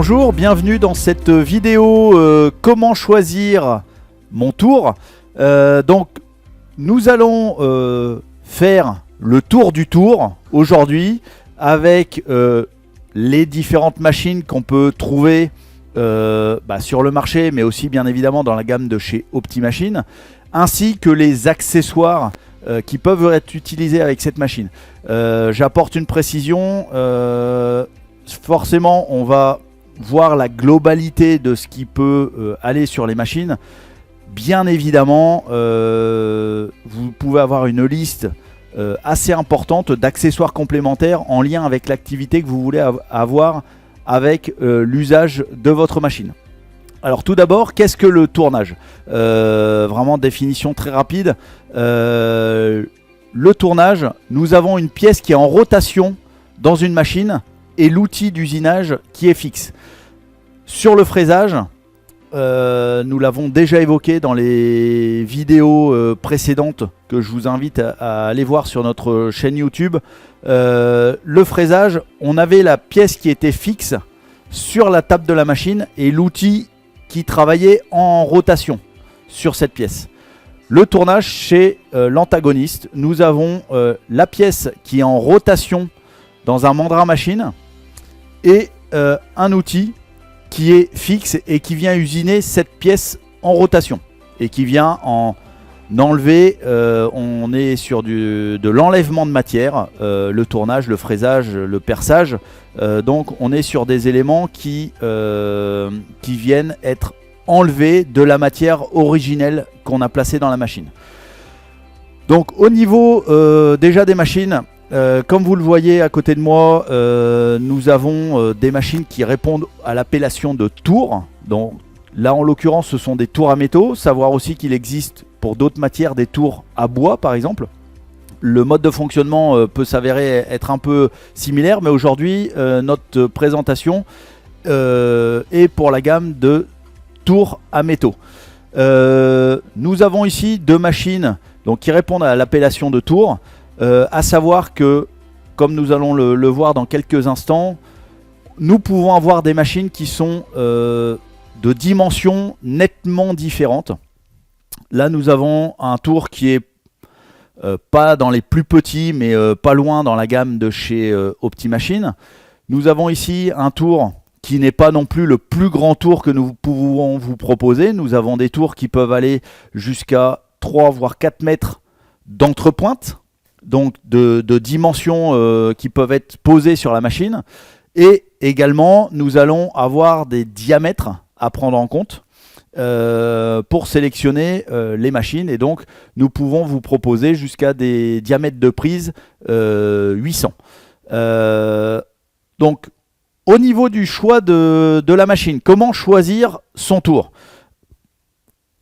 Bonjour, bienvenue dans cette vidéo comment choisir mon tour. Donc nous allons faire le tour du tour aujourd'hui avec les différentes machines qu'on peut trouver sur le marché, mais aussi bien évidemment dans la gamme de chez Optimachine, ainsi que les accessoires qui peuvent être utilisés avec cette machine. J'apporte une précision, forcément on va voir la globalité de ce qui peut aller sur les machines. Bien évidemment, vous pouvez avoir une liste assez importante d'accessoires complémentaires en lien avec l'activité que vous voulez avoir avec l'usage de votre machine. Alors tout d'abord, qu'est-ce que le tournage? Vraiment définition très rapide. Le tournage, nous avons une pièce qui est en rotation dans une machine et l'outil d'usinage qui est fixe. Sur le fraisage, nous l'avons déjà évoqué dans les vidéos précédentes que je vous invite à aller voir sur notre chaîne YouTube. Le fraisage, on avait la pièce qui était fixe sur la table de la machine et l'outil qui travaillait en rotation sur cette pièce. Le tournage chez l'antagoniste, nous avons la pièce qui est en rotation dans un mandrin machine et un outil qui est fixe et qui vient usiner cette pièce en rotation et qui vient en enlever, on est sur de l'enlèvement de matière, le tournage, le fraisage, le perçage, donc on est sur des éléments qui viennent être enlevés de la matière originelle qu'on a placée dans la machine. Donc au niveau déjà des machines, comme vous le voyez à côté de moi, nous avons des machines qui répondent à l'appellation de tours. Donc là en l'occurrence ce sont des tours à métaux. Savoir aussi qu'il existe pour d'autres matières des tours à bois par exemple. Le mode de fonctionnement peut s'avérer être un peu similaire, mais aujourd'hui notre présentation est pour la gamme de tours à métaux. Nous avons ici deux machines donc, qui répondent à l'appellation de tours. À savoir que, comme nous allons le voir dans quelques instants, nous pouvons avoir des machines qui sont de dimensions nettement différentes. Là, nous avons un tour qui est pas dans les plus petits, mais pas loin dans la gamme de chez Optimachine. Nous avons ici un tour qui n'est pas non plus le plus grand tour que nous pouvons vous proposer. Nous avons des tours qui peuvent aller jusqu'à 3 voire 4 mètres d'entrepointe. Donc de dimensions qui peuvent être posées sur la machine. Et également, nous allons avoir des diamètres à prendre en compte pour sélectionner les machines. Et donc, nous pouvons vous proposer jusqu'à des diamètres de prise 800. Donc, au niveau du choix de la machine, comment choisir son tour ?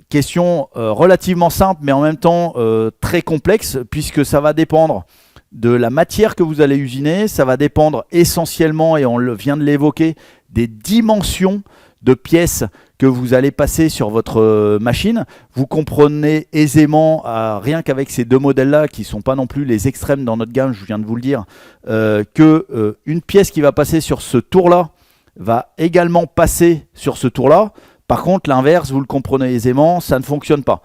Question relativement simple, mais en même temps très complexe, puisque ça va dépendre de la matière que vous allez usiner, ça va dépendre essentiellement, et on vient de l'évoquer, des dimensions de pièces que vous allez passer sur votre machine. Vous comprenez aisément, rien qu'avec ces deux modèles-là, qui ne sont pas non plus les extrêmes dans notre gamme, je viens de vous le dire, qu'une pièce qui va passer sur ce tour-là va également passer sur ce tour-là. Par contre, l'inverse, vous le comprenez aisément, ça ne fonctionne pas.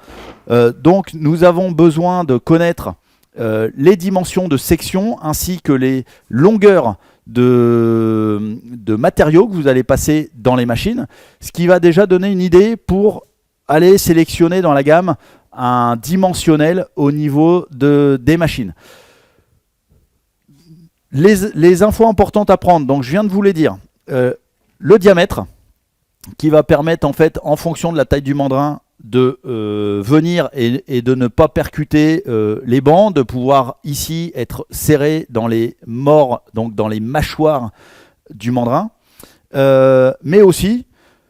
Donc, nous avons besoin de connaître les dimensions de section ainsi que les longueurs de matériaux que vous allez passer dans les machines, ce qui va déjà donner une idée pour aller sélectionner dans la gamme un dimensionnel au niveau des machines. Les infos importantes à prendre, donc je viens de vous les dire. Le diamètre, qui va permettre en fait en fonction de la taille du mandrin de venir et de ne pas percuter les bancs, de pouvoir ici être serré dans les mors, donc dans les mâchoires du mandrin, mais aussi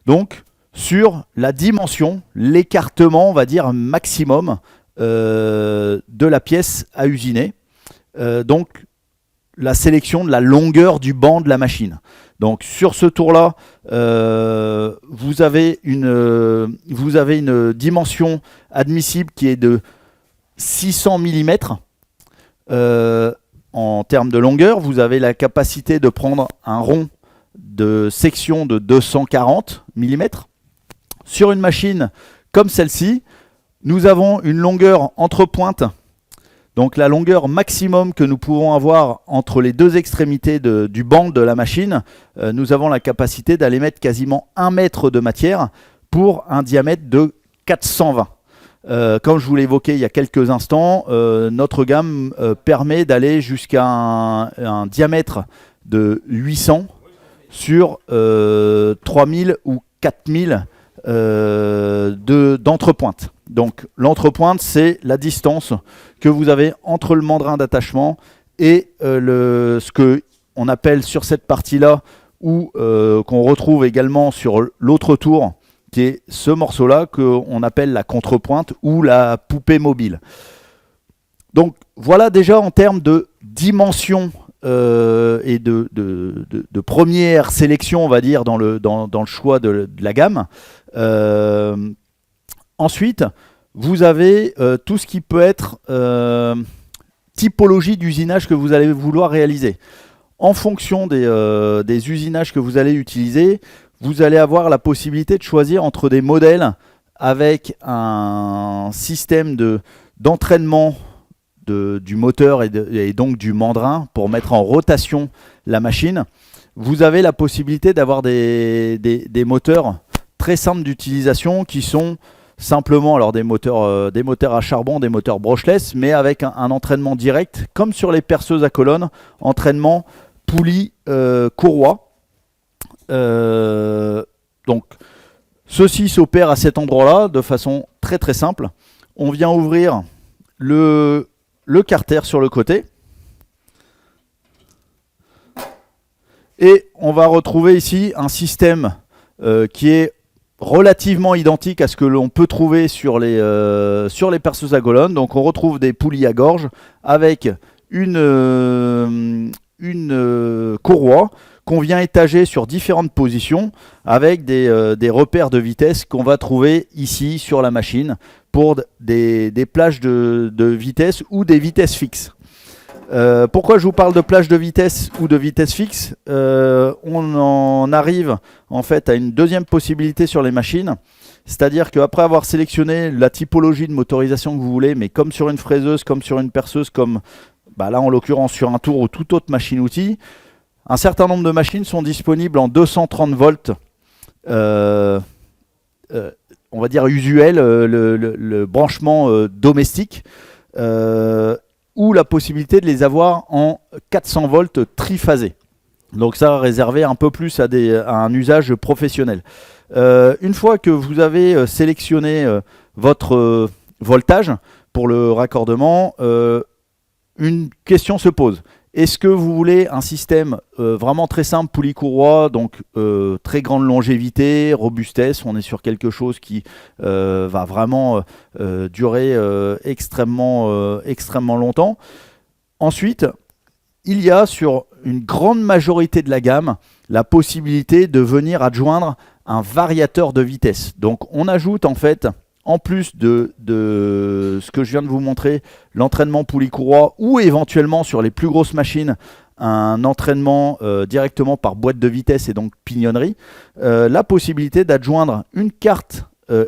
donc sur la dimension, l'écartement on va dire maximum de la pièce à usiner, donc la sélection de la longueur du banc de la machine. Donc sur ce tour-là, vous avez une dimension admissible qui est de 600 mm en termes de longueur. Vous avez la capacité de prendre un rond de section de 240 mm. Sur une machine comme celle-ci, nous avons une longueur entre pointes. Donc la longueur maximum que nous pouvons avoir entre les deux extrémités du banc de la machine, nous avons la capacité d'aller mettre quasiment 1 mètre de matière pour un diamètre de 420. Comme je vous l'ai évoqué il y a quelques instants, notre gamme permet d'aller jusqu'à un diamètre de 800 sur 3000 ou 4000 d'entrepointe. Donc l'entrepointe, c'est la distance que vous avez entre le mandrin d'attachement et ce qu'on appelle sur cette partie-là, ou qu'on retrouve également sur l'autre tour, qui est ce morceau-là qu'on appelle la contrepointe ou la poupée mobile. Donc voilà déjà en termes de dimension et de première sélection, on va dire, dans le choix de la gamme. Ensuite, vous avez tout ce qui peut être typologie d'usinage que vous allez vouloir réaliser. En fonction des usinages que vous allez utiliser, vous allez avoir la possibilité de choisir entre des modèles avec un système d'entraînement du moteur et donc du mandrin pour mettre en rotation la machine. Vous avez la possibilité d'avoir des moteurs très simples d'utilisation qui sont simplement alors des moteurs à charbon, des moteurs brushless, mais avec un entraînement direct, comme sur les perceuses à colonne, entraînement poulie courroie. Donc ceci s'opère à cet endroit-là de façon très très simple. On vient ouvrir le carter sur le côté et on va retrouver ici un système qui est relativement identique à ce que l'on peut trouver sur les perceuses à colonne. Donc on retrouve des poulies à gorge avec une courroie qu'on vient étager sur différentes positions avec des repères de vitesse qu'on va trouver ici sur la machine pour des plages de vitesse ou des vitesses fixes. Pourquoi je vous parle de plage de vitesse ou de vitesse fixe? On en arrive en fait à une deuxième possibilité sur les machines, c'est-à-dire qu'après avoir sélectionné la typologie de motorisation que vous voulez, mais comme sur une fraiseuse, comme sur une perceuse, comme là en l'occurrence sur un tour ou toute autre machine-outil, un certain nombre de machines sont disponibles en 230 volts, on va dire usuel, le branchement domestique, ou la possibilité de les avoir en 400 volts triphasés. Donc ça réservé un peu plus à un usage professionnel. Une fois que vous avez sélectionné votre voltage pour le raccordement, une question se pose. Est-ce que vous voulez un système vraiment très simple, poulie courroie, donc très grande longévité, robustesse, on est sur quelque chose qui va vraiment durer extrêmement longtemps. Ensuite, il y a sur une grande majorité de la gamme la possibilité de venir adjoindre un variateur de vitesse. Donc on ajoute en fait, en plus de ce que je viens de vous montrer, l'entraînement poulie courroie ou éventuellement sur les plus grosses machines, un entraînement directement par boîte de vitesse et donc pignonnerie, la possibilité d'adjoindre une carte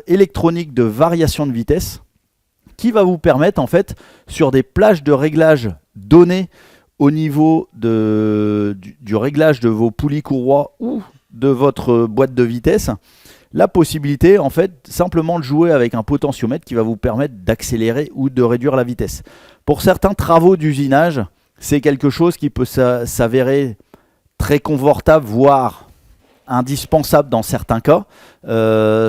électronique de variation de vitesse qui va vous permettre en fait sur des plages de réglage données au niveau du réglage de vos poulies courroies ou de votre boîte de vitesse, la possibilité en fait simplement de jouer avec un potentiomètre qui va vous permettre d'accélérer ou de réduire la vitesse. Pour certains travaux d'usinage, c'est quelque chose qui peut s'avérer très confortable, voire indispensable dans certains cas.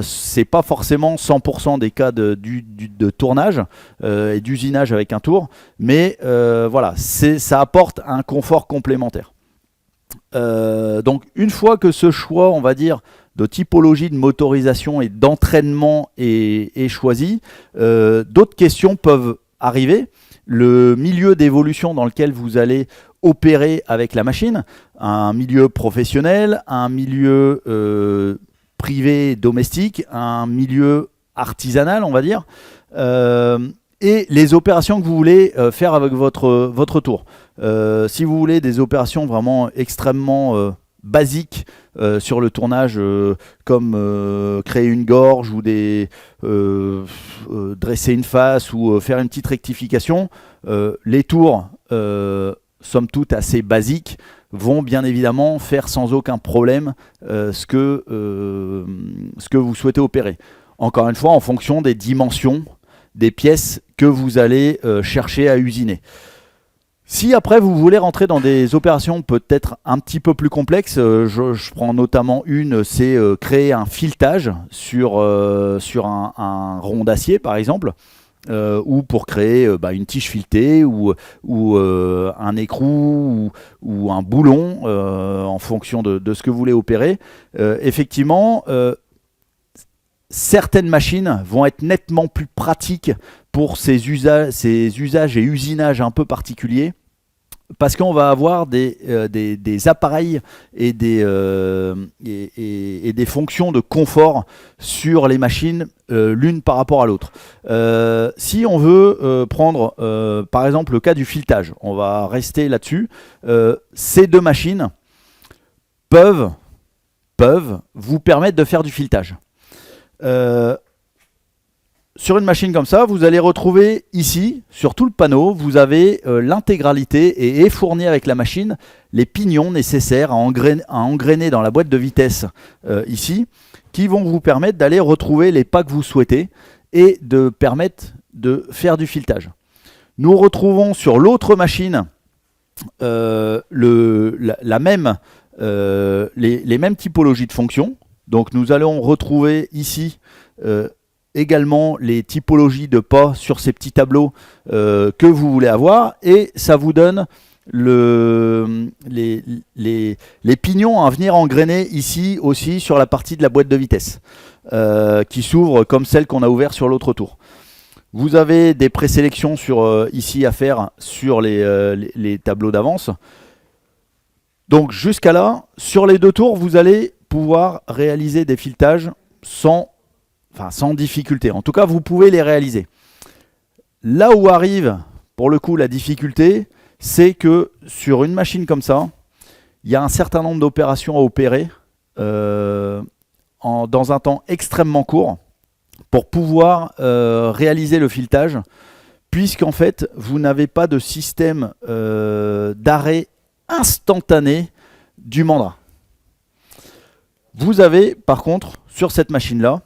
C'est pas forcément 100% des cas de tournage et d'usinage avec un tour, mais voilà, ça apporte un confort complémentaire. Donc une fois que ce choix, on va dire, de typologie de motorisation et d'entraînement est choisi, d'autres questions peuvent arriver. Le milieu d'évolution dans lequel vous allez opérer avec la machine, un milieu professionnel, un milieu privé domestique, un milieu artisanal, on va dire, et les opérations que vous voulez faire avec votre tour. Si vous voulez des opérations vraiment extrêmement basiques sur le tournage, comme créer une gorge ou dresser une face ou faire une petite rectification. Les tours, somme toute assez basiques, vont bien évidemment faire sans aucun problème ce que vous souhaitez opérer. Encore une fois, en fonction des dimensions des pièces que vous allez chercher à usiner. Si après vous voulez rentrer dans des opérations peut-être un petit peu plus complexes, je prends notamment une, c'est créer un filetage sur un rond d'acier par exemple, ou pour créer une tige filetée ou un écrou ou un boulon en fonction de ce que vous voulez opérer. Effectivement, certaines machines vont être nettement plus pratiques pour ces usages et usinages un peu particuliers, parce qu'on va avoir des appareils et des fonctions de confort sur les machines l'une par rapport à l'autre. Si on veut prendre par exemple le cas du filetage, on va rester là-dessus. Ces deux machines peuvent vous permettre de faire du filetage. Sur une machine comme ça, vous allez retrouver ici, sur tout le panneau, vous avez l'intégralité et est fourni avec la machine les pignons nécessaires à engrainer dans la boîte de vitesse ici, qui vont vous permettre d'aller retrouver les pas que vous souhaitez et de permettre de faire du filetage. Nous retrouvons sur l'autre machine les mêmes typologies de fonctions. Donc nous allons retrouver ici également les typologies de pas sur ces petits tableaux que vous voulez avoir, et ça vous donne les pignons à venir engrainer ici aussi sur la partie de la boîte de vitesse qui s'ouvre comme celle qu'on a ouverte sur l'autre tour. Vous avez des présélections ici à faire sur les tableaux d'avance. Donc jusqu'à là, sur les deux tours, vous allez pouvoir réaliser des filetages sans difficulté. En tout cas, vous pouvez les réaliser. Là où arrive, pour le coup, la difficulté, c'est que sur une machine comme ça, il y a un certain nombre d'opérations à opérer dans un temps extrêmement court pour pouvoir réaliser le filetage, puisqu'en fait, vous n'avez pas de système d'arrêt instantané du mandrin. Vous avez, par contre, sur cette machine-là,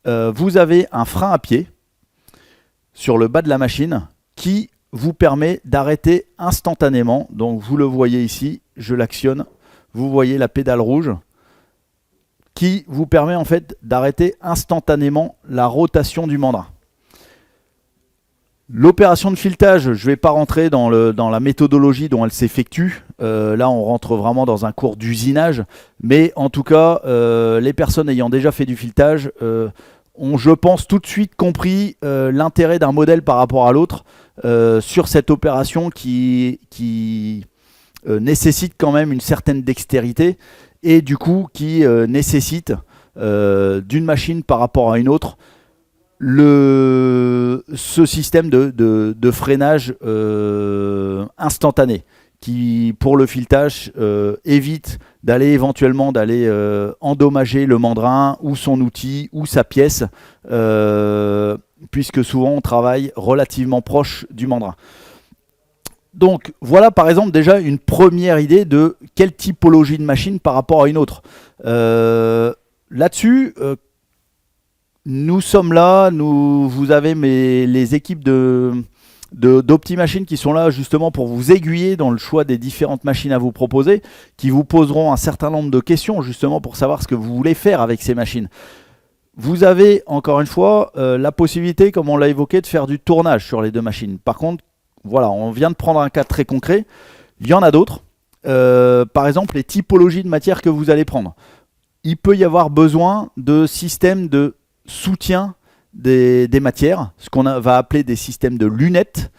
vous avez un frein à pied sur le bas de la machine qui vous permet d'arrêter instantanément. Donc vous le voyez ici, je l'actionne, vous voyez la pédale rouge qui vous permet en fait d'arrêter instantanément la rotation du mandrin. L'opération de filetage, je ne vais pas rentrer dans la méthodologie dont elle s'effectue. Là, on rentre vraiment dans un cours d'usinage. Mais en tout cas, les personnes ayant déjà fait du filetage ont, je pense, tout de suite compris l'intérêt d'un modèle par rapport à l'autre sur cette opération qui nécessite quand même une certaine dextérité et du coup qui nécessite d'une machine par rapport à une autre ce système de freinage instantané qui, pour le filetage, évite éventuellement d'aller endommager le mandrin ou son outil ou sa pièce, puisque souvent on travaille relativement proche du mandrin. Donc voilà par exemple déjà une première idée de quelle typologie de machine par rapport à une autre. Là-dessus, nous sommes là, vous avez les équipes d'OptiMachine qui sont là justement pour vous aiguiller dans le choix des différentes machines à vous proposer, qui vous poseront un certain nombre de questions justement pour savoir ce que vous voulez faire avec ces machines. Vous avez encore une fois la possibilité, comme on l'a évoqué, de faire du tournage sur les deux machines. Par contre, voilà, on vient de prendre un cas très concret. Il y en a d'autres. Par exemple, les typologies de matière que vous allez prendre. Il peut y avoir besoin de systèmes de soutien des matières, ce qu'on va appeler des systèmes de lunettes.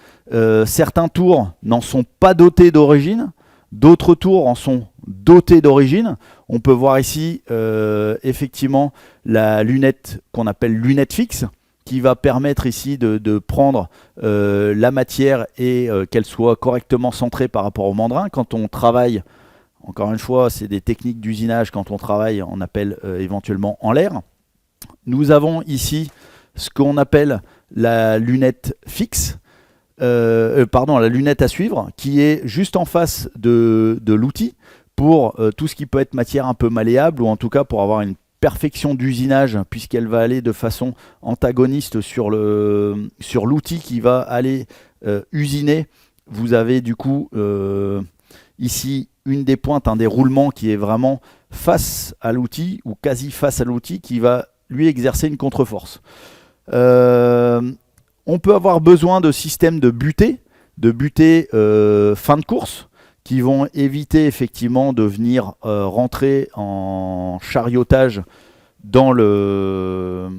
Certains tours n'en sont pas dotés d'origine, d'autres tours en sont dotés d'origine. On peut voir ici effectivement la lunette qu'on appelle lunette fixe, qui va permettre ici de prendre la matière et qu'elle soit correctement centrée par rapport au mandrin. Quand on travaille Encore une fois, c'est des techniques d'usinage. Quand on travaille, on appelle éventuellement en l'air. Nous avons ici ce qu'on appelle la lunette fixe, la lunette à suivre, qui est juste en face de l'outil pour tout ce qui peut être matière un peu malléable, ou en tout cas pour avoir une perfection d'usinage, puisqu'elle va aller de façon antagoniste sur l'outil qui va aller usiner. Vous avez du coup ici une des pointes, un des roulements qui est vraiment face à l'outil, ou quasi face à l'outil, qui va lui exercer une contre-force. On peut avoir besoin de systèmes de butée fin de course, qui vont éviter effectivement de venir rentrer en chariotage dans le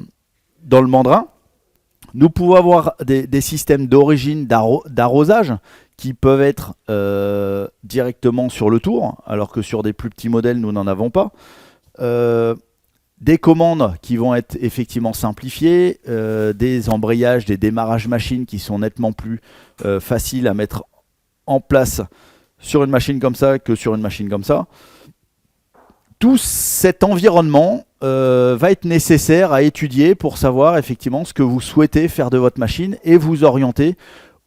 mandrin. Nous pouvons avoir des systèmes d'origine d'arrosage qui peuvent être directement sur le tour, alors que sur des plus petits modèles, nous n'en avons pas. Des commandes qui vont être effectivement simplifiées, des embrayages, des démarrages machines qui sont nettement plus faciles à mettre en place sur une machine comme ça que sur une machine comme ça. Tout cet environnement va être nécessaire à étudier pour savoir effectivement ce que vous souhaitez faire de votre machine et vous orienter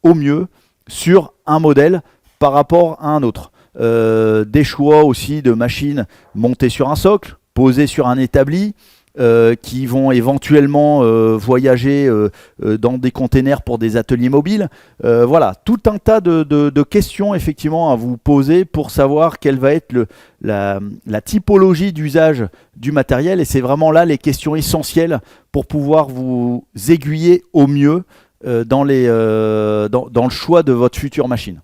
au mieux sur un modèle par rapport à un autre. Des choix aussi de machines montées sur un socle, posées sur un établi, qui vont éventuellement voyager dans des containers pour des ateliers mobiles. Voilà, tout un tas de questions effectivement à vous poser pour savoir quelle va être la typologie d'usage du matériel, et c'est vraiment là les questions essentielles pour pouvoir vous aiguiller au mieux dans le choix de votre future machine.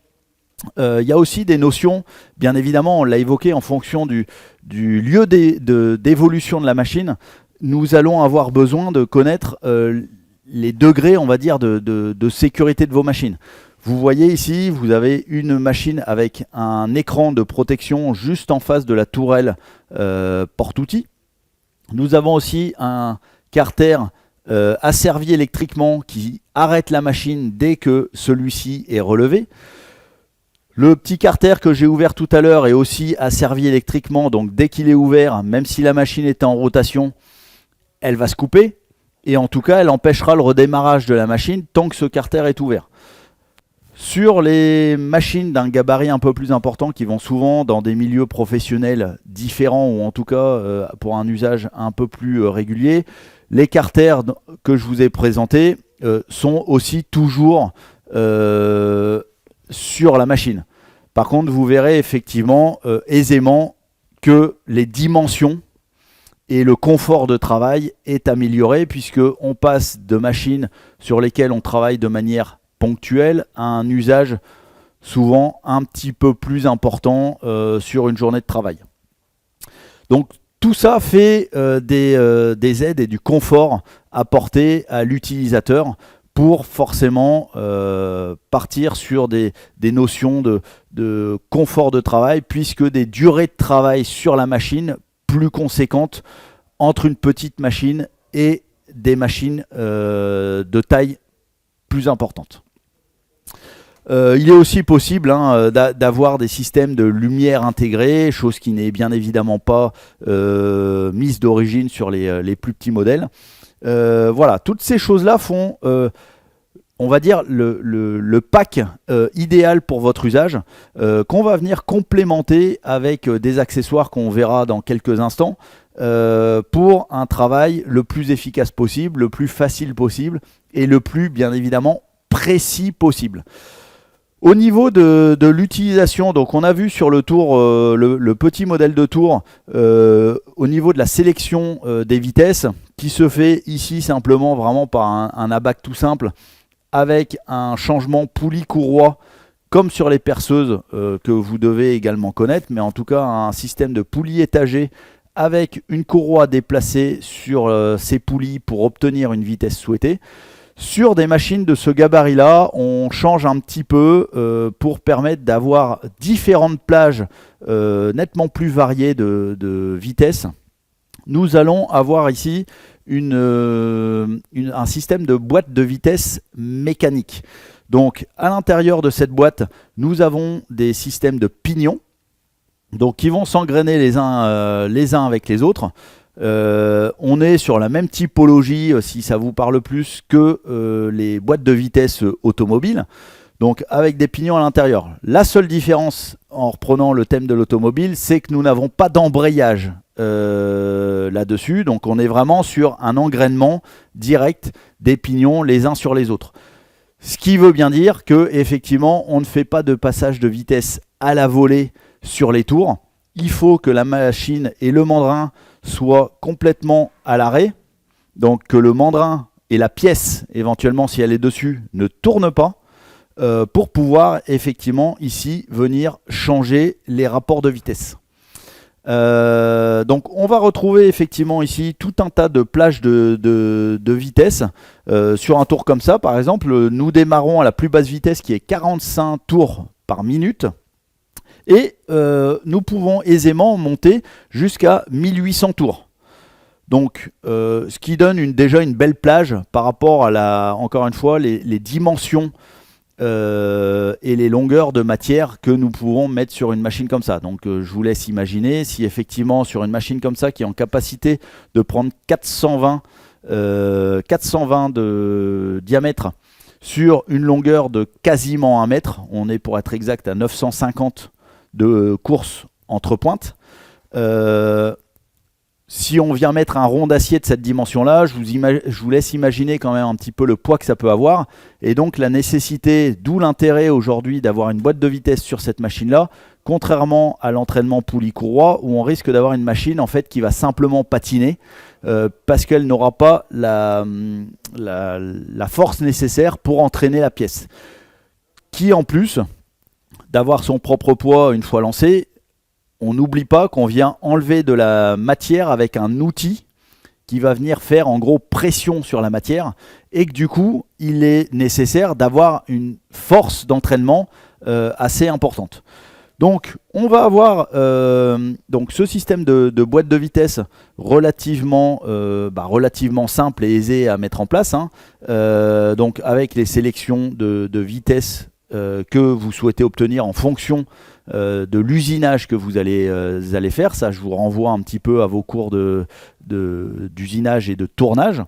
Il y a aussi des notions, bien évidemment, on l'a évoqué, en fonction du lieu d'évolution de la machine. Nous allons avoir besoin de connaître les degrés, on va dire, de sécurité de vos machines. Vous voyez ici, vous avez une machine avec un écran de protection juste en face de la tourelle porte-outils. Nous avons aussi un carter asservi électriquement qui arrête la machine dès que celui-ci est relevé. Le petit carter que j'ai ouvert tout à l'heure est aussi asservi électriquement, donc dès qu'il est ouvert, même si la machine est en rotation, elle va se couper, et en tout cas elle empêchera le redémarrage de la machine tant que ce carter est ouvert. Sur les machines d'un gabarit un peu plus important, qui vont souvent dans des milieux professionnels différents, ou en tout cas pour un usage un peu plus régulier, les carters que je vous ai présentés sont aussi toujours sur la machine. Par contre, vous verrez effectivement aisément que les dimensions et le confort de travail est amélioré, puisqu'on passe de machines sur lesquelles on travaille de manière ponctuelle à un usage souvent un petit peu plus important sur une journée de travail. Donc tout ça fait des aides et du confort apporté à l'utilisateur pour forcément partir sur des notions de confort de travail, puisque des durées de travail sur la machine plus conséquentes entre une petite machine et des machines de taille plus importante. Il est aussi possible d'avoir des systèmes de lumière intégrés, chose qui n'est bien évidemment pas mise d'origine sur les plus petits modèles. Voilà, toutes ces choses-là font, on va dire, le pack idéal pour votre usage, qu'on va venir complémenter avec des accessoires qu'on verra dans quelques instants, pour un travail le plus efficace possible, le plus facile possible, et le plus, bien évidemment, précis possible. Au niveau de l'utilisation, donc on a vu sur le tour, le petit modèle de tour, au niveau de la sélection des vitesses, qui se fait ici simplement vraiment par un abac tout simple, avec un changement poulie-courroie, comme sur les perceuses que vous devez également connaître, mais en tout cas un système de poulies étagées avec une courroie déplacée sur ces poulies pour obtenir une vitesse souhaitée. Sur des machines de ce gabarit-là, on change un petit peu pour permettre d'avoir différentes plages nettement plus variées de vitesse. Nous allons avoir ici un système de boîte de vitesse mécanique. Donc à l'intérieur de cette boîte, nous avons des systèmes de pignons. donc qui vont s'engrainer les uns avec les autres. On est sur la même typologie, si ça vous parle plus, que les boîtes de vitesse automobiles, donc avec des pignons à l'intérieur. La seule différence, en reprenant le thème de l'automobile, c'est que nous n'avons pas d'embrayage là-dessus, donc on est vraiment sur un engrainement direct des pignons les uns sur les autres. Ce qui veut bien dire que effectivement, on ne fait pas de passage de vitesse à la volée sur les tours. Il faut que la machine et le mandrin soient complètement à l'arrêt, donc que le mandrin et la pièce, éventuellement si elle est dessus, ne tournent pas, pour pouvoir effectivement ici venir changer les rapports de vitesse. Donc on va retrouver effectivement ici tout un tas de plages de vitesse. Sur un tour comme ça par exemple, nous démarrons à la plus basse vitesse qui est 45 tours par minute. Et nous pouvons aisément monter jusqu'à 1800 tours. Donc ce qui donne déjà une belle plage par rapport à encore une fois les dimensions et les longueurs de matière que nous pouvons mettre sur une machine comme ça. Donc je vous laisse imaginer si effectivement sur une machine comme ça qui est en capacité de prendre 420 de diamètre sur une longueur de quasiment 1 mètre, on est pour être exact à 950 de course entre pointes. Si on vient mettre un rond d'acier de cette dimension-là, je vous laisse imaginer quand même un petit peu le poids que ça peut avoir. Et donc la nécessité, d'où l'intérêt aujourd'hui d'avoir une boîte de vitesse sur cette machine-là, contrairement à l'entraînement poulie-courroie, où on risque d'avoir une machine en fait qui va simplement patiner, parce qu'elle n'aura pas la force nécessaire pour entraîner la pièce. Qui en plus d'avoir son propre poids une fois lancé, on n'oublie pas qu'on vient enlever de la matière avec un outil qui va venir faire en gros pression sur la matière et que du coup il est nécessaire d'avoir une force d'entraînement assez importante. Donc on va avoir donc ce système de boîte de vitesse relativement simple et aisé à mettre en place, hein. Donc avec les sélections de vitesse que vous souhaitez obtenir en fonction de l'usinage que vous allez faire. Ça, je vous renvoie un petit peu à vos cours d'usinage et de tournage.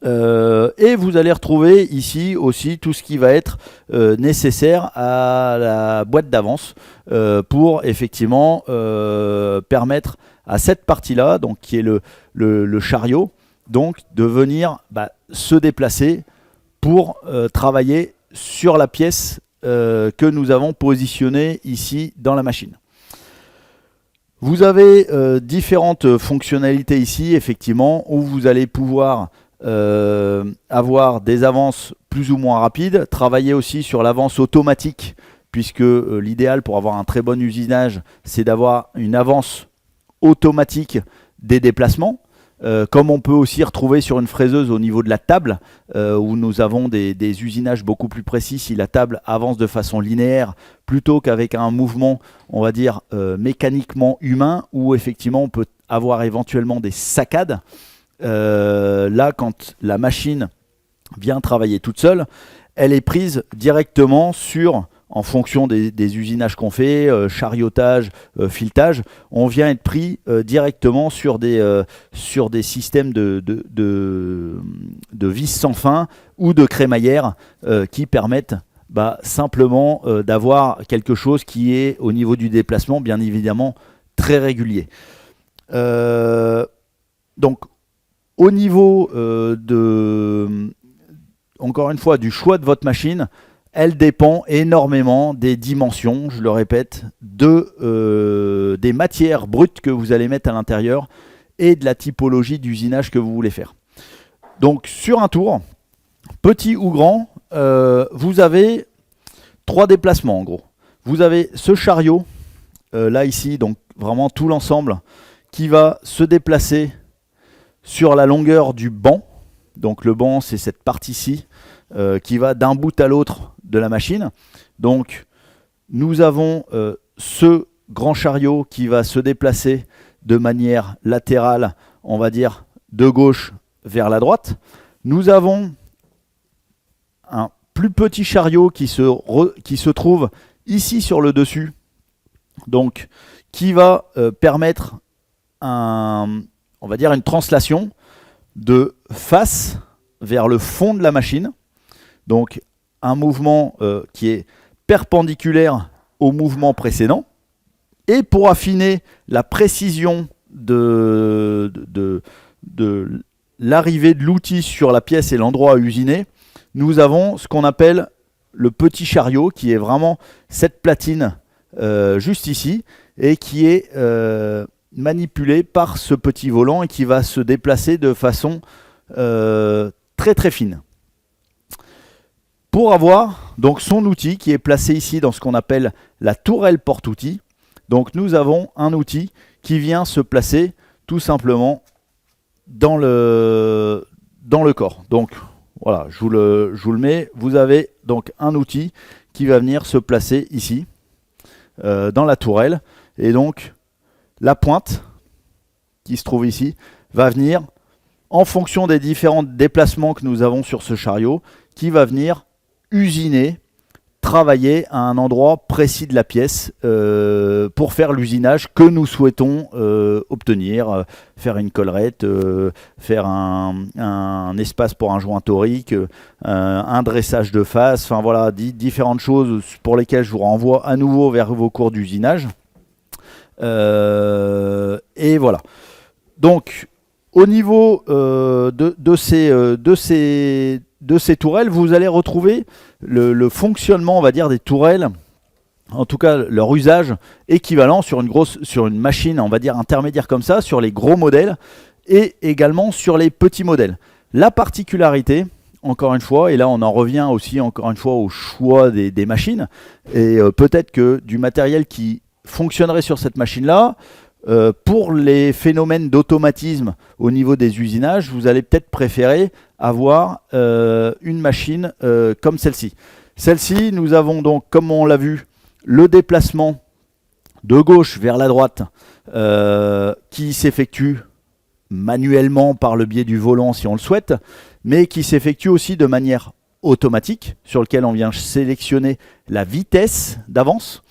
Et vous allez retrouver ici aussi tout ce qui va être nécessaire à la boîte d'avance pour effectivement permettre à cette partie-là, donc qui est le chariot, donc de venir se déplacer pour travailler sur la pièce que nous avons positionnée ici dans la machine. Vous avez différentes fonctionnalités ici, effectivement, où vous allez pouvoir avoir des avances plus ou moins rapides, travailler aussi sur l'avance automatique, puisque l'idéal pour avoir un très bon usinage, c'est d'avoir une avance automatique des déplacements. Comme on peut aussi retrouver sur une fraiseuse au niveau de la table, où nous avons des usinages beaucoup plus précis si la table avance de façon linéaire plutôt qu'avec un mouvement, on va dire, mécaniquement humain, où effectivement on peut avoir éventuellement des saccades. Là, quand la machine vient travailler toute seule, elle est prise directement sur, en fonction des usinages qu'on fait, chariotage, filetage, on vient être pris directement sur des systèmes de vis sans fin ou de crémaillère qui permettent simplement d'avoir quelque chose qui est au niveau du déplacement bien évidemment très régulier. Donc au niveau encore une fois du choix de votre machine, elle dépend énormément des dimensions, je le répète, des matières brutes que vous allez mettre à l'intérieur et de la typologie d'usinage que vous voulez faire. Donc sur un tour, petit ou grand, vous avez 3 déplacements en gros. Vous avez ce chariot, là ici, donc vraiment tout l'ensemble, qui va se déplacer sur la longueur du banc. Donc le banc, c'est cette partie-ci qui va d'un bout à l'autre de la machine. Donc nous avons ce grand chariot qui va se déplacer de manière latérale, on va dire de gauche vers la droite. Nous avons un plus petit chariot qui se trouve ici sur le dessus, donc qui va permettre on va dire une translation de face vers le fond de la machine. Donc un mouvement qui est perpendiculaire au mouvement précédent. Et pour affiner la précision de l'arrivée de l'outil sur la pièce et l'endroit à usiner, nous avons ce qu'on appelle le petit chariot, qui est vraiment cette platine juste ici, et qui est manipulé par ce petit volant et qui va se déplacer de façon très très fine. Pour avoir donc son outil qui est placé ici dans ce qu'on appelle la tourelle porte-outil, donc nous avons un outil qui vient se placer tout simplement dans le corps. Donc voilà, je vous le mets. Vous avez donc un outil qui va venir se placer ici dans la tourelle, et donc la pointe qui se trouve ici va venir, en fonction des différents déplacements que nous avons sur ce chariot, qui va venir usiner, travailler à un endroit précis de la pièce pour faire l'usinage que nous souhaitons obtenir, faire une collerette, faire un espace pour un joint torique, un dressage de face, enfin voilà, différentes choses pour lesquelles je vous renvoie à nouveau vers vos cours d'usinage. Et voilà. Donc, au niveau de ces tourelles, vous allez retrouver le fonctionnement, on va dire, des tourelles, en tout cas leur usage équivalent sur une machine, on va dire intermédiaire comme ça, sur les gros modèles et également sur les petits modèles. La particularité, encore une fois, et là on en revient aussi encore une fois au choix des machines, et peut-être que du matériel qui fonctionnerait sur cette machine-là, pour les phénomènes d'automatisme au niveau des usinages, vous allez peut-être préférer avoir une machine comme celle-ci. Celle-ci, nous avons donc, comme on l'a vu, le déplacement de gauche vers la droite qui s'effectue manuellement par le biais du volant si on le souhaite, mais qui s'effectue aussi de manière automatique, sur lequel on vient sélectionner la vitesse d'avance.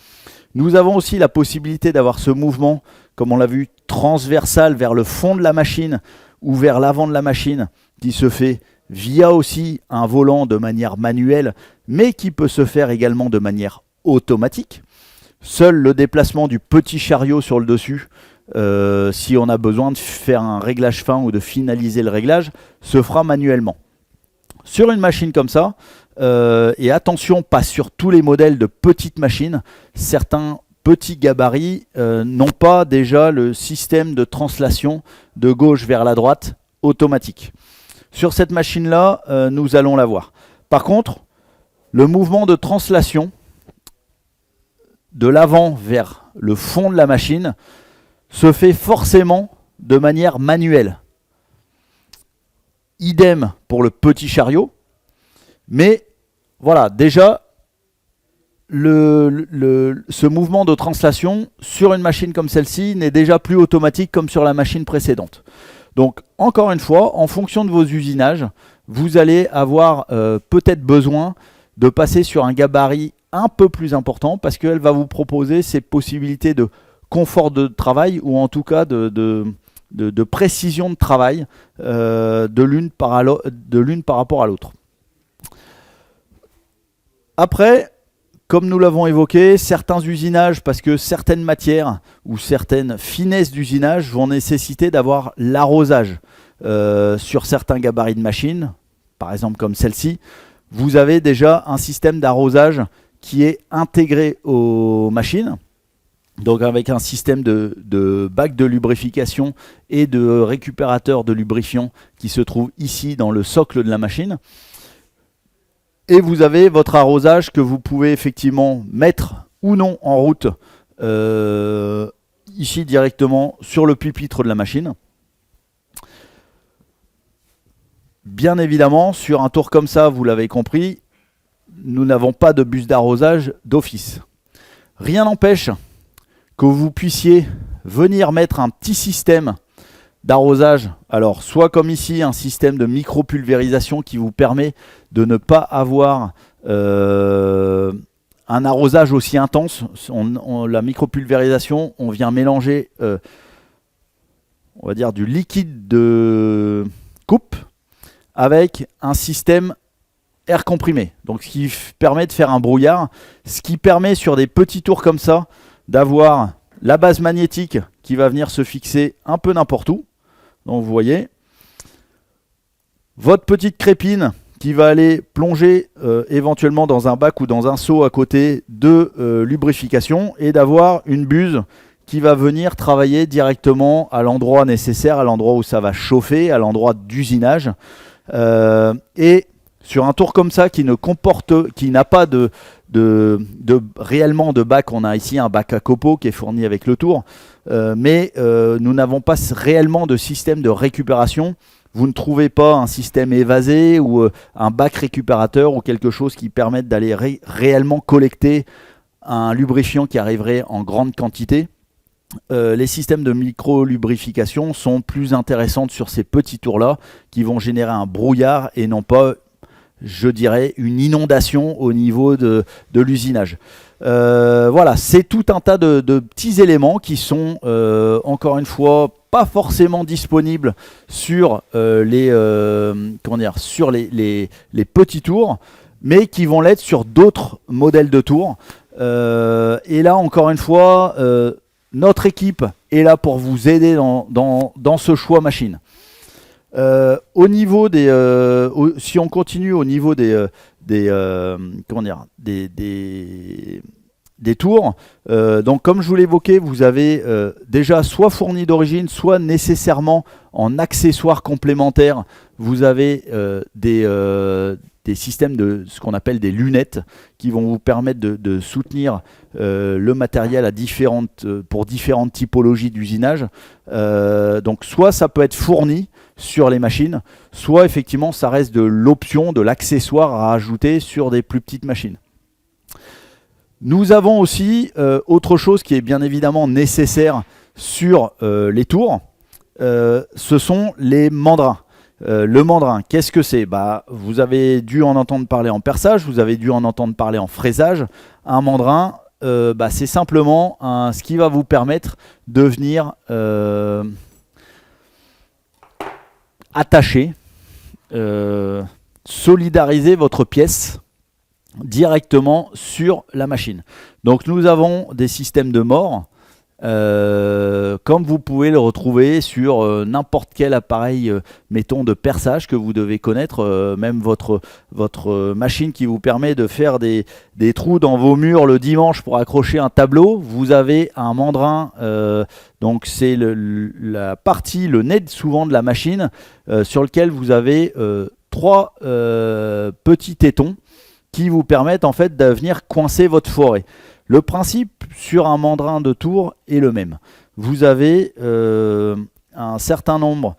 Nous avons aussi la possibilité d'avoir ce mouvement, comme on l'a vu, transversal vers le fond de la machine ou vers l'avant de la machine, qui se fait via aussi un volant de manière manuelle, mais qui peut se faire également de manière automatique. Seul le déplacement du petit chariot sur le dessus, si on a besoin de faire un réglage fin ou de finaliser le réglage, se fera manuellement. Sur une machine comme ça, et attention, pas sur tous les modèles de petites machines, certains petits gabarits n'ont pas déjà le système de translation de gauche vers la droite automatique. Sur cette machine-là, nous allons l'avoir. Par contre, le mouvement de translation de l'avant vers le fond de la machine se fait forcément de manière manuelle. Idem pour le petit chariot, mais voilà, déjà ce mouvement de translation sur une machine comme celle-ci n'est déjà plus automatique comme sur la machine précédente. Donc encore une fois, en fonction de vos usinages, vous allez avoir peut-être besoin de passer sur un gabarit un peu plus important, parce qu'elle va vous proposer ces possibilités de confort de travail, ou en tout cas de précision de travail de l'une par rapport à l'autre. Après, comme nous l'avons évoqué, certains usinages, parce que certaines matières ou certaines finesses d'usinage vont nécessiter d'avoir l'arrosage. Sur certains gabarits de machines, par exemple comme celle-ci, vous avez déjà un système d'arrosage qui est intégré aux machines. Donc avec un système de bac de lubrification et de récupérateur de lubrifiant qui se trouve ici dans le socle de la machine. Et vous avez votre arrosage que vous pouvez effectivement mettre ou non en route ici directement sur le pupitre de la machine. Bien évidemment, sur un tour comme ça, vous l'avez compris, nous n'avons pas de bus d'arrosage d'office. Rien n'empêche que vous puissiez venir mettre un petit système d'arrosage, alors soit comme ici un système de micro-pulvérisation qui vous permet de ne pas avoir un arrosage aussi intense. La micropulvérisation, on vient mélanger on va dire du liquide de coupe avec un système air comprimé, donc ce qui permet de faire un brouillard, ce qui permet sur des petits tours comme ça d'avoir la base magnétique qui va venir se fixer un peu n'importe où. Donc vous voyez votre petite crépine qui va aller plonger éventuellement dans un bac ou dans un seau à côté de lubrification, et d'avoir une buse qui va venir travailler directement à l'endroit nécessaire, à l'endroit où ça va chauffer, à l'endroit d'usinage. Et sur un tour comme ça qui n'a pas réellement de bac, on a ici un bac à copeaux qui est fourni avec le tour, mais nous n'avons pas réellement de système de récupération. Vous ne trouvez pas un système évasé ou un bac récupérateur ou quelque chose qui permette d'aller réellement collecter un lubrifiant qui arriverait en grande quantité. Les systèmes de micro-lubrification sont plus intéressants sur ces petits tours-là qui vont générer un brouillard et non pas, je dirais, une inondation au niveau de l'usinage. Voilà, c'est tout un tas de petits éléments qui sont, encore une fois, pas forcément disponibles sur les petits tours, mais qui vont l'être sur d'autres modèles de tours. Et là, encore une fois, notre équipe est là pour vous aider dans ce choix machine. Au niveau si on continue au niveau des tours, donc comme je vous l'évoquais, vous avez déjà soit fourni d'origine, soit nécessairement en accessoires complémentaires, vous avez des systèmes de ce qu'on appelle des lunettes qui vont vous permettre de soutenir le matériel pour différentes typologies d'usinage. Donc soit ça peut être fourni sur les machines, soit effectivement ça reste de l'option, de l'accessoire à rajouter sur des plus petites machines. Nous avons aussi autre chose qui est bien évidemment nécessaire sur les tours, ce sont les mandrins. Le mandrin, qu'est-ce que c'est? Vous avez dû en entendre parler en perçage, vous avez dû en entendre parler en fraisage. Un mandrin, c'est simplement ce qui va vous permettre de venir attacher, solidariser votre pièce directement sur la machine. Donc nous avons des systèmes de mors, comme vous pouvez le retrouver sur n'importe quel appareil, mettons de perçage que vous devez connaître, même votre machine qui vous permet de faire des trous dans vos murs le dimanche pour accrocher un tableau. Vous avez un mandrin, donc c'est la partie, le nez souvent de la machine, sur lequel vous avez trois petits tétons qui vous permettent en fait de venir coincer votre forêt. Le principe sur un mandrin de tour est le même. Vous avez un certain nombre,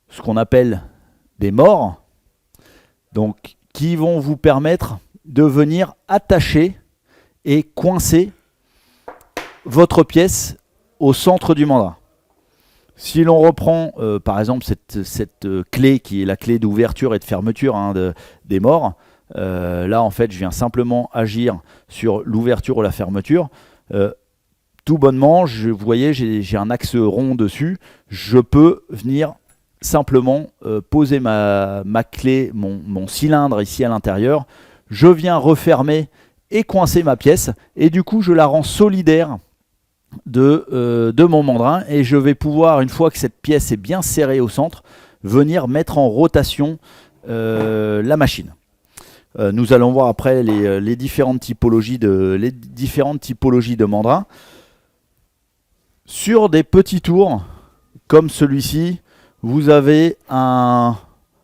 ce qu'on appelle des mors, donc, qui vont vous permettre de venir attacher et coincer votre pièce au centre du mandrin. Si l'on reprend par exemple cette clé qui est la clé d'ouverture et de fermeture des mors, là en fait je viens simplement agir sur l'ouverture ou la fermeture. Tout bonnement, vous voyez, j'ai un axe rond dessus, je peux venir simplement poser ma clé, mon cylindre ici à l'intérieur, je viens refermer et coincer ma pièce, et du coup je la rends solidaire de mon mandrin, et je vais pouvoir, une fois que cette pièce est bien serrée au centre, venir mettre en rotation la machine. Nous allons voir après les différentes typologies de mandrins. Sur des petits tours comme celui-ci, vous avez un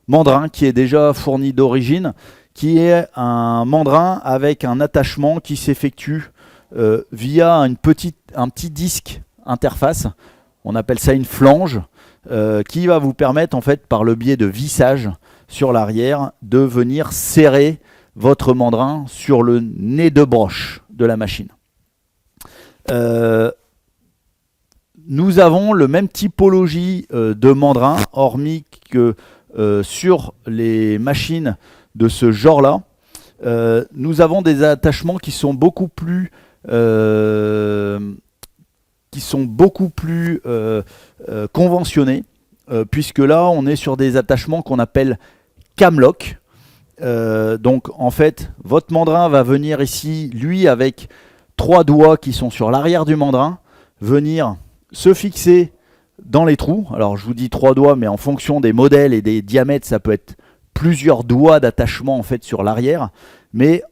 mandrin qui est déjà fourni d'origine, qui est un mandrin avec un attachement qui s'effectue via un petit disque interface. On appelle ça une flange, qui va vous permettre en fait par le biais de vissage sur l'arrière de venir serrer votre mandrin sur le nez de broche de la machine. Nous avons le même typologie de mandrin, hormis que sur les machines de ce genre-là, nous avons des attachements qui sont beaucoup plus conventionnés, puisque là on est sur des attachements qu'on appelle camlock. Donc en fait votre mandrin va venir ici, lui avec 3 doigts qui sont sur l'arrière du mandrin, venir se fixer dans les trous. Alors je vous dis 3 doigts, mais en fonction des modèles et des diamètres, ça peut être plusieurs doigts d'attachement en fait sur l'arrière. Mais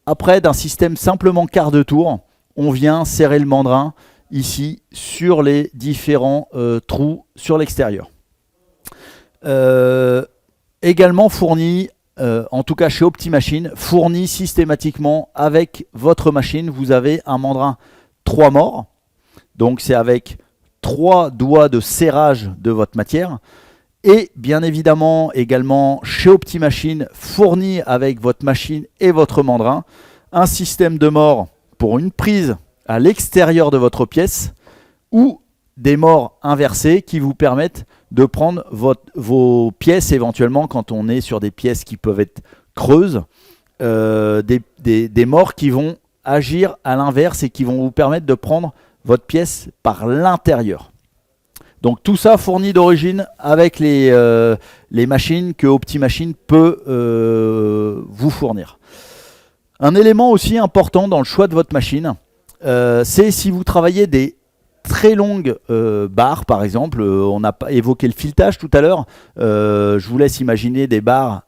après, d'un système simplement quart de tour, on vient serrer le mandrin ici sur les différents trous sur l'extérieur. Également fourni, en tout cas chez Optimachine, fourni systématiquement avec votre machine, vous avez un mandrin 3 morts. Donc c'est avec 3 doigts de serrage de votre matière. Et bien évidemment également chez Optimachine, fourni avec votre machine et votre mandrin, un système de mort pour une prise à l'extérieur de votre pièce, ou des morts inversés qui vous permettent de prendre vos pièces éventuellement quand on est sur des pièces qui peuvent être creuses, des morts qui vont agir à l'inverse et qui vont vous permettre de prendre votre pièce par l'intérieur. Donc tout ça fourni d'origine avec les machines que Optimachine peut vous fournir. Un élément aussi important dans le choix de votre machine, c'est si vous travaillez des très longues barres, par exemple. On a évoqué le filetage tout à l'heure. Je vous laisse imaginer des barres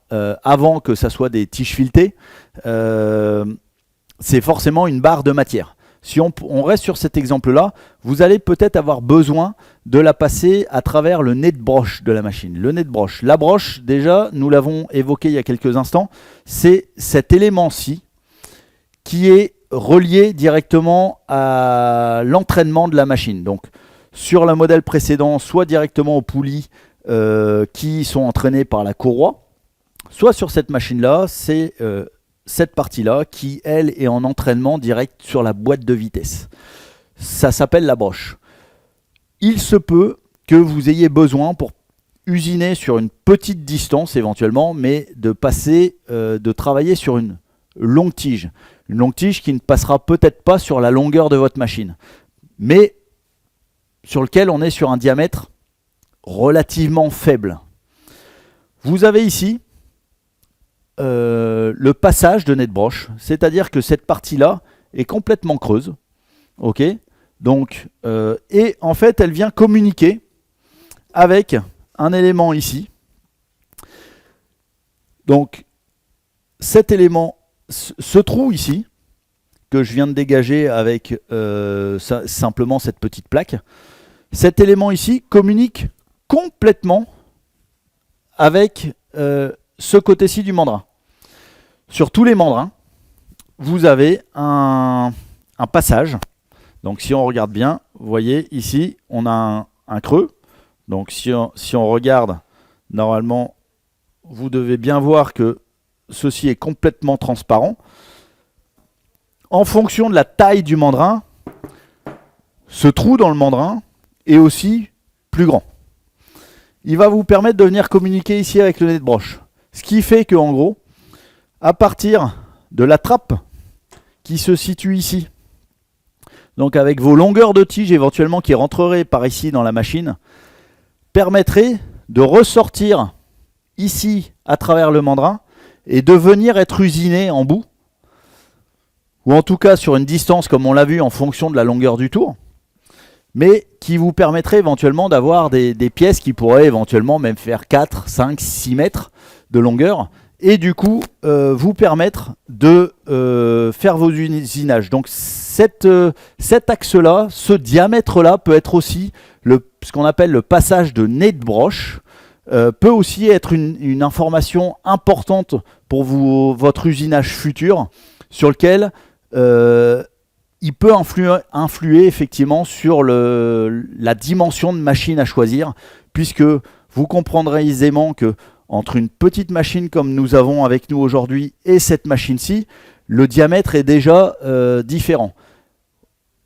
avant que ça soit des tiges filetées. C'est forcément une barre de matière. Si on reste sur cet exemple-là, vous allez peut-être avoir besoin de la passer à travers le nez de broche de la machine. Le nez de broche. La broche, déjà, nous l'avons évoqué il y a quelques instants, c'est cet élément-ci qui est relié directement à l'entraînement de la machine. Donc, sur le modèle précédent, soit directement aux poulies qui sont entraînées par la courroie, soit sur cette machine-là, c'est cette partie-là qui, elle, est en entraînement direct sur la boîte de vitesse. Ça s'appelle la broche. Il se peut que vous ayez besoin, pour usiner sur une petite distance éventuellement, mais de travailler sur une longue tige. Une longue tige qui ne passera peut-être pas sur la longueur de votre machine, mais sur lequel on est sur un diamètre relativement faible. Vous avez ici le passage de nez de broche, c'est-à-dire que cette partie-là est complètement creuse. Ok, donc, et en fait, elle vient communiquer avec un élément ici. Donc, cet élément, ce trou ici, que je viens de dégager avec simplement cette petite plaque, cet élément ici communique complètement avec ce côté-ci du mandrin. Sur tous les mandrins, vous avez un passage. Donc si on regarde bien, vous voyez ici, on a un creux. Donc si on regarde, normalement, vous devez bien voir que ceci est complètement transparent. En fonction de la taille du mandrin, ce trou dans le mandrin est aussi plus grand. Il va vous permettre de venir communiquer ici avec le nez de broche. Ce qui fait que, en gros, à partir de la trappe qui se situe ici, donc avec vos longueurs de tige éventuellement qui rentreraient par ici dans la machine, permettrait de ressortir ici à travers le mandrin et de venir être usiné en bout, ou en tout cas sur une distance comme on l'a vu en fonction de la longueur du tour, mais qui vous permettrait éventuellement d'avoir des pièces qui pourraient éventuellement même faire 4, 5, 6 mètres de longueur, et du coup vous permettre de faire vos usinages. Donc cet axe-là, ce diamètre-là peut être aussi ce qu'on appelle le passage de nez de broche, peut aussi être une information importante pour votre usinage futur, sur lequel il peut influer effectivement sur la dimension de machine à choisir, puisque vous comprendrez aisément que entre une petite machine comme nous avons avec nous aujourd'hui et cette machine-ci, le diamètre est déjà différent.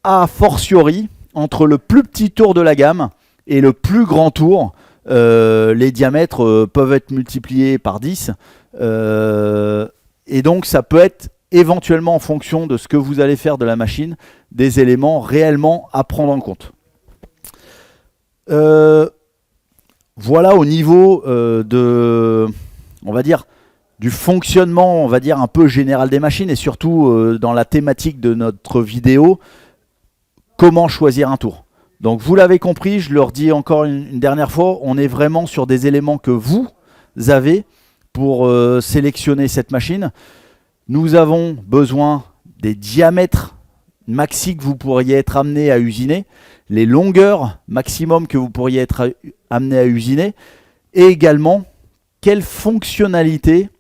A fortiori, entre le plus petit tour de la gamme et le plus grand tour, les diamètres peuvent être multipliés par 10. Et donc ça peut être éventuellement en fonction de ce que vous allez faire de la machine, des éléments réellement à prendre en compte. Voilà au niveau on va dire, du fonctionnement, on va dire un peu général des machines, et surtout dans la thématique de notre vidéo, comment choisir un tour. Donc vous l'avez compris, je le redis encore une dernière fois, on est vraiment sur des éléments que vous avez pour sélectionner cette machine. Nous avons besoin des diamètres maxi que vous pourriez être amené à usiner, les longueurs maximum que vous pourriez être amené à usiner, et également quelle fonctionnalité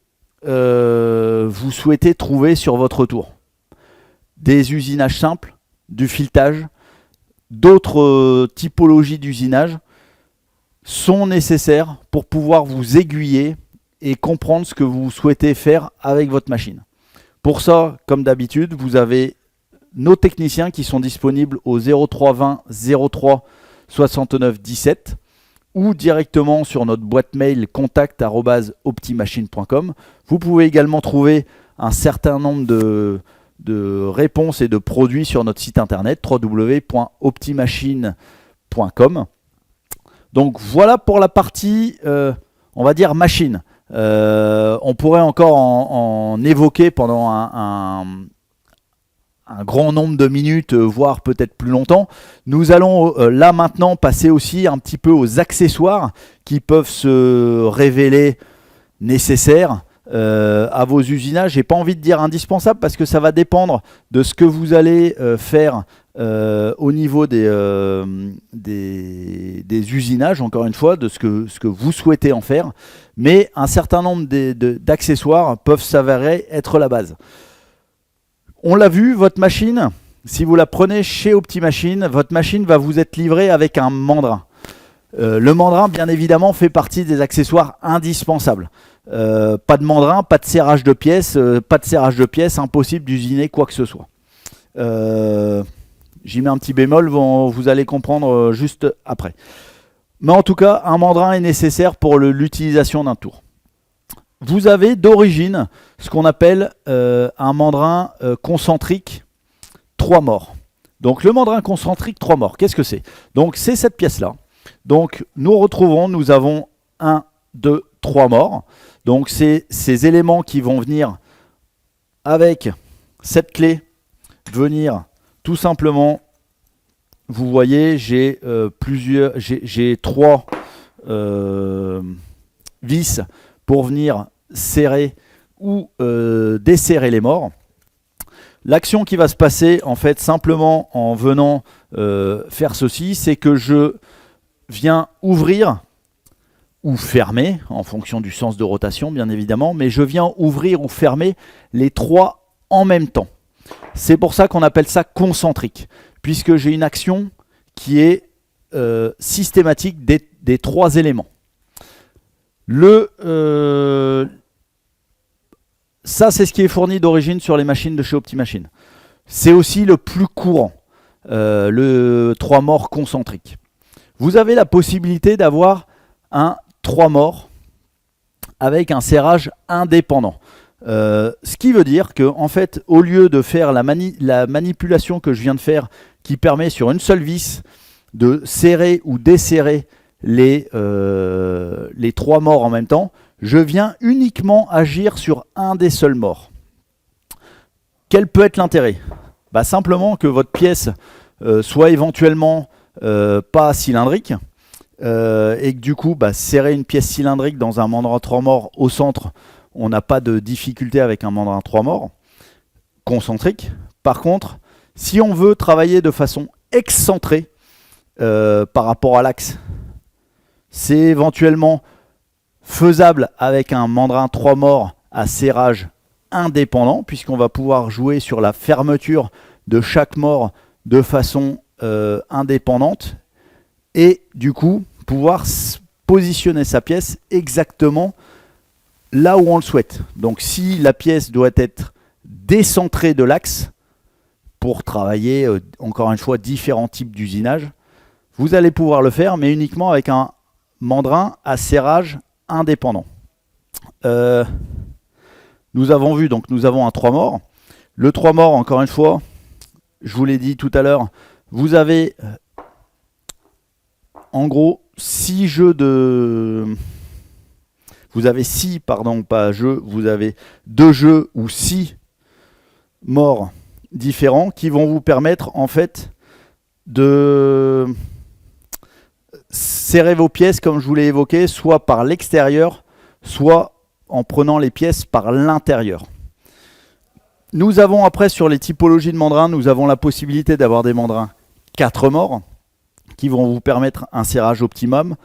vous souhaitez trouver sur votre tour. Des usinages simples, du filetage, d'autres typologies d'usinage sont nécessaires pour pouvoir vous aiguiller et comprendre ce que vous souhaitez faire avec votre machine. Pour ça, comme d'habitude, vous avez nos techniciens qui sont disponibles au 03 20 03 69 17 ou directement sur notre boîte mail contact@optimachine.com. Vous pouvez également trouver un certain nombre de réponses et de produits sur notre site internet www.optimachine.com. Donc voilà pour la partie, on va dire, machine. On pourrait encore en évoquer pendant un grand nombre de minutes, voire peut-être plus longtemps. Nous allons là maintenant passer aussi un petit peu aux accessoires qui peuvent se révéler nécessaires à vos usinages. J'ai pas envie de dire indispensable parce que ça va dépendre de ce que vous allez faire au niveau des usinages, encore une fois, de ce que vous souhaitez en faire. Mais un certain nombre d'accessoires peuvent s'avérer être la base. On l'a vu, votre machine, si vous la prenez chez Optimachine, votre machine va vous être livrée avec un mandrin. Le mandrin, bien évidemment, fait partie des accessoires indispensables. Pas de mandrin, pas de serrage de pièces, impossible d'usiner quoi que ce soit. J'y mets un petit bémol, vous allez comprendre juste après. Mais en tout cas, un mandrin est nécessaire pour l'utilisation d'un tour. Vous avez d'origine ce qu'on appelle un mandrin concentrique 3 morts. Donc le mandrin concentrique 3 morts, qu'est-ce que c'est? Donc c'est cette pièce-là. Donc nous retrouvons, nous avons 1, 2, 3 morts. Donc c'est ces éléments qui vont venir avec cette clé, venir tout simplement, vous voyez, j'ai 3 vis pour venir serrer ou desserrer les morts. L'action qui va se passer en fait simplement en venant faire ceci, c'est que je viens ouvrir ou fermer en fonction du sens de rotation bien évidemment, mais je viens ouvrir ou fermer les 3 en même temps. C'est pour ça qu'on appelle ça concentrique, puisque j'ai une action qui est systématique des 3 éléments. Ça, c'est ce qui est fourni d'origine sur les machines de chez Optimachine. C'est aussi le plus courant, le 3 morts concentrique. Vous avez la possibilité d'avoir un 3 morts avec un serrage indépendant. Ce qui veut dire que, en fait, au lieu de faire la manipulation que je viens de faire, qui permet sur une seule vis de serrer ou desserrer les 3 morts en même temps, je viens uniquement agir sur un des seuls morts. Quel peut être l'intérêt? Simplement que votre pièce soit éventuellement pas cylindrique et que du coup, serrer une pièce cylindrique dans un mandrin 3 morts au centre, on n'a pas de difficulté avec un mandrin 3 morts concentrique. Par contre, si on veut travailler de façon excentrée par rapport à l'axe, c'est éventuellement faisable avec un mandrin 3 morts à serrage indépendant, puisqu'on va pouvoir jouer sur la fermeture de chaque mort de façon indépendante et du coup pouvoir positionner sa pièce exactement là où on le souhaite. Donc si la pièce doit être décentrée de l'axe pour travailler encore une fois différents types d'usinage, vous allez pouvoir le faire, mais uniquement avec un mandrin à serrage indépendant. nous avons vu, donc nous avons un 3 morts. Le 3 morts, encore une fois, je vous l'ai dit tout à l'heure, vous avez en gros 6 jeux de... Vous avez 6, pardon, pas jeux, vous avez 2 jeux ou 6 morts différents qui vont vous permettre en fait de serrer vos pièces comme je vous l'ai évoqué, soit par l'extérieur, soit en prenant les pièces par l'intérieur. Nous avons après sur les typologies de mandrins, nous avons la possibilité d'avoir des mandrins 4 morts qui vont vous permettre un serrage optimum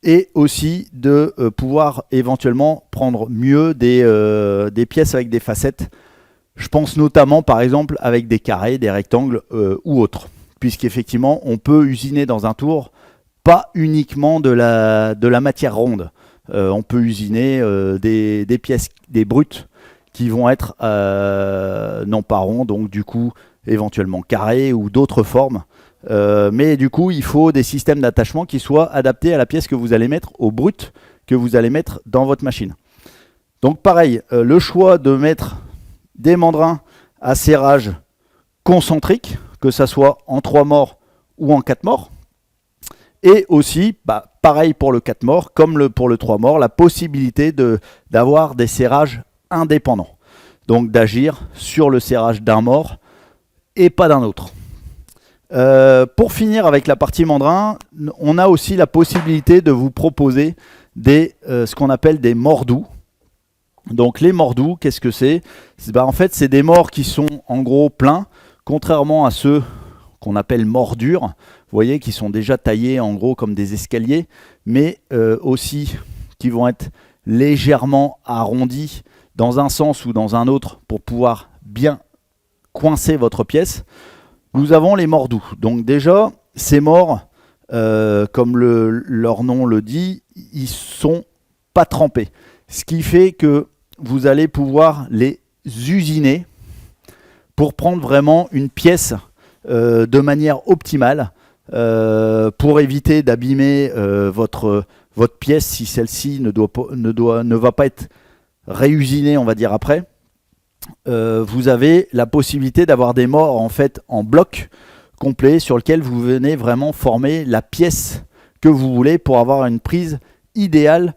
et aussi de pouvoir éventuellement prendre mieux des pièces avec des facettes. Je pense notamment par exemple avec des carrés, des rectangles ou autres, puisqu'effectivement on peut usiner dans un tour pas uniquement de la matière ronde. On peut usiner des pièces, des brutes qui vont être non pas ronds, donc du coup éventuellement carrés ou d'autres formes. Mais du coup il faut des systèmes d'attachement qui soient adaptés à la pièce que vous allez mettre, au brut que vous allez mettre dans votre machine. Donc pareil, le choix de mettre des mandrins à serrage concentrique, que ça soit en 3 morts ou en 4 morts. Et aussi, pareil pour le 4 morts, comme pour le 3 morts, la possibilité d'avoir des serrages indépendants. Donc d'agir sur le serrage d'un mort et pas d'un autre. Pour finir avec la partie mandrin, on a aussi la possibilité de vous proposer ce qu'on appelle des morts doux. Donc les morts doux, qu'est-ce que c'est? En fait, c'est des morts qui sont en gros pleins, contrairement à ceux qu'on appelle morts durs, vous voyez, qui sont déjà taillés en gros comme des escaliers, mais aussi qui vont être légèrement arrondis dans un sens ou dans un autre pour pouvoir bien coincer votre pièce. Nous avons les morts doux. Donc déjà, ces morts, comme leur nom le dit, ils sont pas trempés. Ce qui fait que vous allez pouvoir les usiner pour prendre vraiment une pièce de manière optimale pour éviter d'abîmer votre pièce si celle-ci ne va pas être réusinée, on va dire après. Vous avez la possibilité d'avoir des morts en fait en bloc complet sur lequel vous venez vraiment former la pièce que vous voulez pour avoir une prise idéale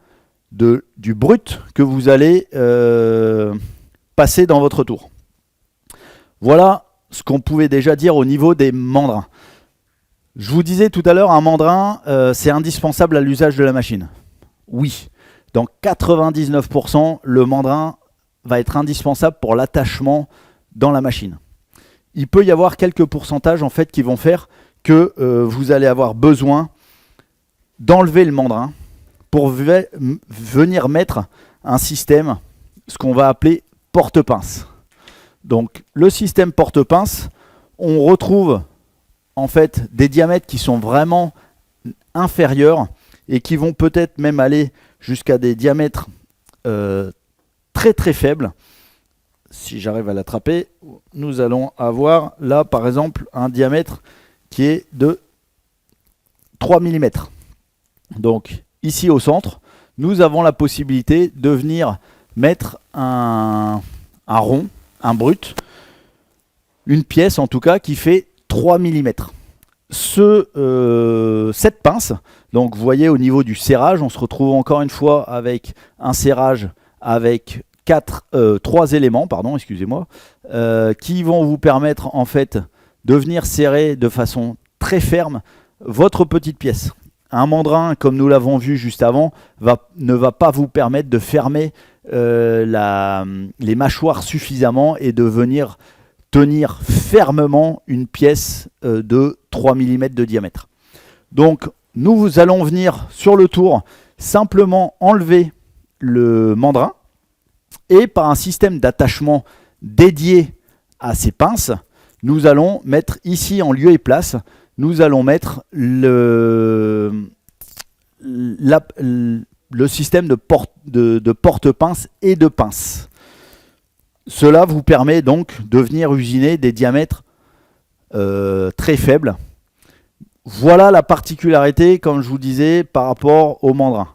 du brut que vous allez passer dans votre tour. Voilà ce qu'on pouvait déjà dire au niveau des mandrins. Je vous disais tout à l'heure, un mandrin, c'est indispensable à l'usage de la machine. Oui, dans 99%, le mandrin va être indispensable pour l'attachement dans la machine. Il peut y avoir quelques pourcentages en fait qui vont faire que vous allez avoir besoin d'enlever le mandrin pour venir mettre un système, ce qu'on va appeler porte-pince. Donc le système porte-pince, on retrouve en fait des diamètres qui sont vraiment inférieurs et qui vont peut-être même aller jusqu'à des diamètres très très faibles. Si j'arrive à l'attraper, nous allons avoir là par exemple un diamètre qui est de 3 mm. Donc ici au centre, nous avons la possibilité de venir mettre un rond, un brut, une pièce en tout cas qui fait 3 mm. Cette pince, donc vous voyez au niveau du serrage, on se retrouve encore une fois avec un serrage avec 3 éléments, excusez-moi, qui vont vous permettre en fait de venir serrer de façon très ferme votre petite pièce. Un mandrin, comme nous l'avons vu juste avant, ne va pas vous permettre de fermer les mâchoires suffisamment et de venir tenir fermement une pièce de 3 mm de diamètre. Donc nous allons venir sur le tour simplement enlever le mandrin et par un système d'attachement dédié à ces pinces, nous allons mettre ici en lieu et place, nous allons mettre le système de porte-pince et de pince. Cela vous permet donc de venir usiner des diamètres très faibles. Voilà la particularité, comme je vous disais, par rapport au mandrin.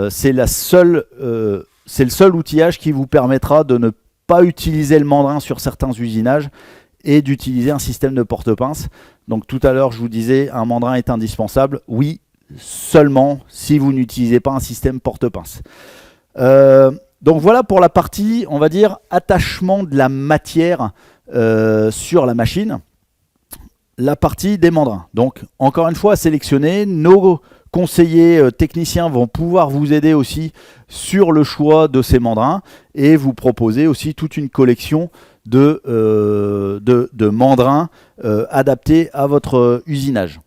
C'est la seule c'est le seul outillage qui vous permettra de ne pas utiliser le mandrin sur certains usinages et d'utiliser un système de porte-pince. Donc tout à l'heure, je vous disais, un mandrin est indispensable. Oui, seulement si vous n'utilisez pas un système porte-pince. Donc voilà pour la partie, on va dire, attachement de la matière sur la machine. La partie des mandrins. Donc encore une fois, à sélectionner. Nos conseillers techniciens vont pouvoir vous aider aussi sur le choix de ces mandrins et vous proposer aussi toute une collection de mandrins adaptés à votre usinage.